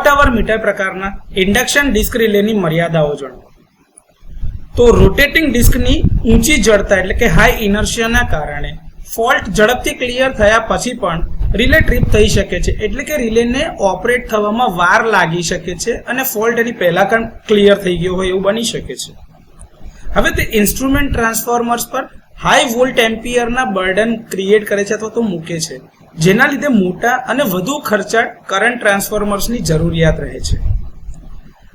Vote ever metre પ્રકારના induction disk રિલેની મર્યાદાઓ જણાવો. તો રોટેટિંગ ડિસ્કની ઊંચી જડતા એટલે કે હાઈ ઇનર્શિયાના કારણે ફોલ્ટ ઝડપથી ક્લિયર થયા પછી પણ રિલે ટ્રીપ થઈ શકે છે, એટલે કે રિલેને ઓપરેટ થવામાં વાર લાગી શકે છે અને ફોલ્ટ એની પહેલા ક્લિયર થઈ ગયો હોય એવું બની શકે છે. હવે તે ઇન્સ્ટ્રુમેન્ટ ટ્રાન્સફોર્મર્સ પર હાઈ વોલ્ટ એમ્પિયરના બર્ડન ક્રિએટ કરે છે અથવા તો મૂકે છે, જેના લીધે મોટા અને વધુ ખર્ચાળ કરંટ ટ્રાન્સફોર્મર્સની જરૂરિયાત રહે છે.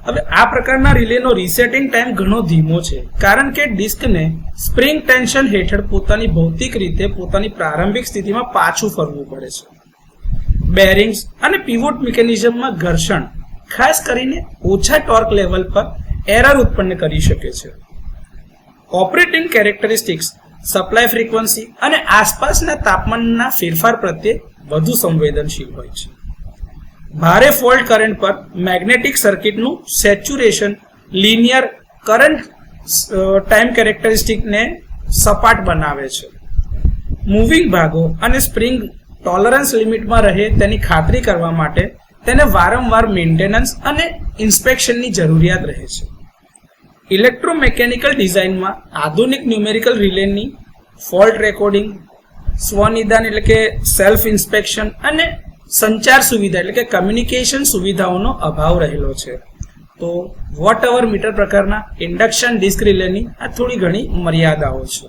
હવે આ પ્રકારના રિલેનો રીસેટિંગ ટાઈમ ઘણો ધીમો છે, કારણ કે ડિસ્કને સ્પ્રિંગ ટેન્શન હેઠળ પોતાની ભૌતિક રીતે પોતાની પ્રારંભિક સ્થિતિમાં પાછું ફરવું પડે છે. બેરિંગ્સ અને પીવોટ મિકેનિઝમમાં ઘર્ષણ ખાસ કરીને ઓછા ટોર્ક લેવલ પર એરર ઉત્પન્ન કરી શકે છે. ઓપરેટિંગ કેરેક્ટરિસ્ટિક્સ સપ્લાય ફ્રીક્વન્સી અને આસપાસના તાપમાનના ફેરફાર પ્રત્યે વધુ સંવેદનશીલ હોય છે. ભારે ફોલ્ટ કરંટ પર મેગ્નેટિક સર્કિટનું સેચ્યુરેશન લિનિયર કરંટ ટાઈમ કેરેક્ટરિસ્ટિકને સપાટ બનાવે છે. મૂવિંગ ભાગો અને સ્પ્રિંગ ટોલરન્સ લિમિટમાં રહે તેની ખાતરી કરવા માટે તેને વારંવાર મેન્ટેનન્સ અને ઇન્સ્પેક્શનની જરૂરિયાત રહે છે. ઇલેક્ટ્રોમિકેનિકલ ડિઝાઇનમાં આધુનિક ન્યુમેરિકલ રિલેની ફોલ્ટ રેકોર્ડિંગ, સ્વનિદાન એટલે કે સેલ્ફ ઇન્સ્પેક્શન અને સંચાર સુવિધા એટલે કે કમ્યુનિકેશન સુવિધાઓનો અભાવ રહેલો છે. તો વોટ એવર મીટર પ્રકારના ઇન્ડક્શન ડિસ્ક રિલેની આ થોડી ઘણી મર્યાદાઓ છે.